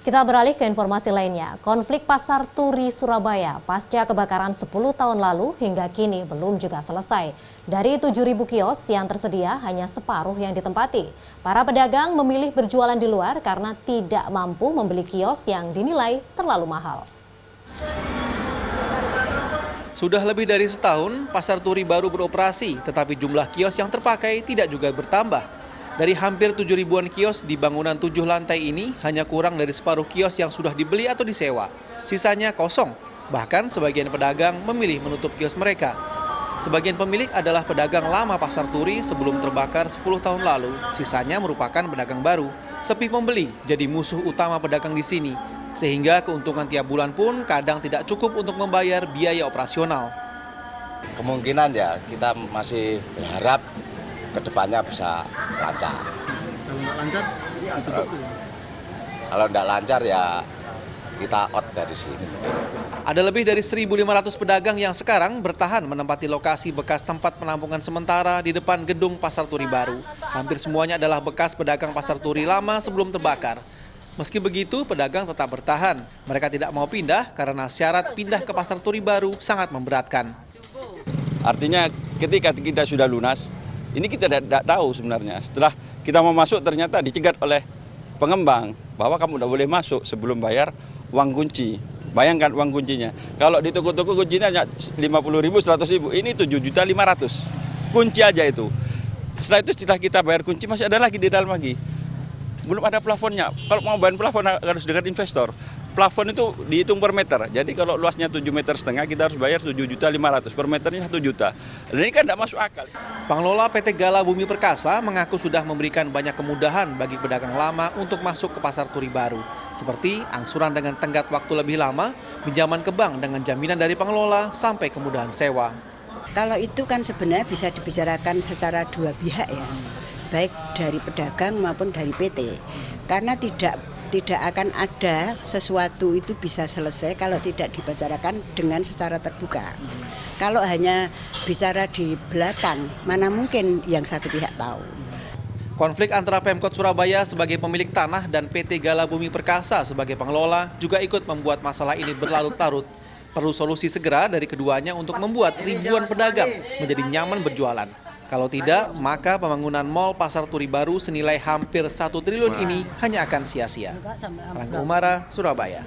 Kita beralih ke informasi lainnya. Konflik Pasar Turi Surabaya pasca kebakaran 10 tahun lalu hingga kini belum juga selesai. Dari 7.000 kios yang tersedia, hanya separuh yang ditempati. Para pedagang memilih berjualan di luar karena tidak mampu membeli kios yang dinilai terlalu mahal. Sudah lebih dari setahun, Pasar Turi baru beroperasi, tetapi jumlah kios yang terpakai tidak juga bertambah. Dari hampir 7.000-an kios di bangunan 7 lantai ini, hanya kurang dari separuh kios yang sudah dibeli atau disewa. Sisanya kosong, bahkan sebagian pedagang memilih menutup kios mereka. Sebagian pemilik adalah pedagang lama Pasar Turi sebelum terbakar 10 tahun lalu. Sisanya merupakan pedagang baru. Sepi pembeli jadi musuh utama pedagang di sini, sehingga keuntungan tiap bulan pun kadang tidak cukup untuk membayar biaya operasional. Kemungkinan ya kita masih berharap kedepannya bisa lancar. Kalau nggak lancar, tutup. Kalau nggak lancar ya kita out dari sini. Ada lebih dari 1.500 pedagang yang sekarang bertahan menempati lokasi bekas tempat penampungan sementara di depan gedung Pasar Turi baru. Hampir semuanya adalah bekas pedagang Pasar Turi lama sebelum terbakar. Meski begitu, pedagang tetap bertahan. Mereka tidak mau pindah karena syarat pindah ke Pasar Turi baru sangat memberatkan. Artinya ketika kita sudah lunas, ini kita tidak tahu sebenarnya. Setelah kita mau masuk ternyata dicegat oleh pengembang bahwa kamu tidak boleh masuk sebelum bayar uang kunci. Bayangkan uang kuncinya. Kalau di toko-toko kuncinya hanya 50.000, 100.000. Ini 7.500.000. Kunci aja itu. Setelah kita bayar kunci masih ada lagi di dalam lagi. Belum ada plafonnya. Kalau mau bayar plafon harus dengan investor. Plafon itu dihitung per meter. Jadi kalau luasnya 7,5 meter, kita harus bayar 7.500.000. Per meternya 1 juta. Dan ini kan tidak masuk akal. Pengelola PT Gala Bumi Perkasa mengaku sudah memberikan banyak kemudahan bagi pedagang lama untuk masuk ke Pasar Turi baru. Seperti angsuran dengan tenggat waktu lebih lama, pinjaman ke bank dengan jaminan dari pengelola, sampai kemudahan sewa. Kalau itu kan sebenarnya bisa dibicarakan secara dua pihak ya. Baik dari pedagang maupun dari PT. Karena tidak akan ada sesuatu itu bisa selesai kalau tidak dibicarakan dengan secara terbuka. Kalau hanya bicara di belakang, mana mungkin yang satu pihak tahu. Konflik antara Pemkot Surabaya sebagai pemilik tanah dan PT Gala Bumi Perkasa sebagai pengelola juga ikut membuat masalah ini berlarut-larut. Perlu solusi segera dari keduanya untuk membuat ribuan pedagang menjadi nyaman berjualan. Kalau tidak, maka pembangunan Mall Pasar Turi baru senilai hampir 1 triliun ini hanya akan sia-sia. Rangga Umara, Surabaya.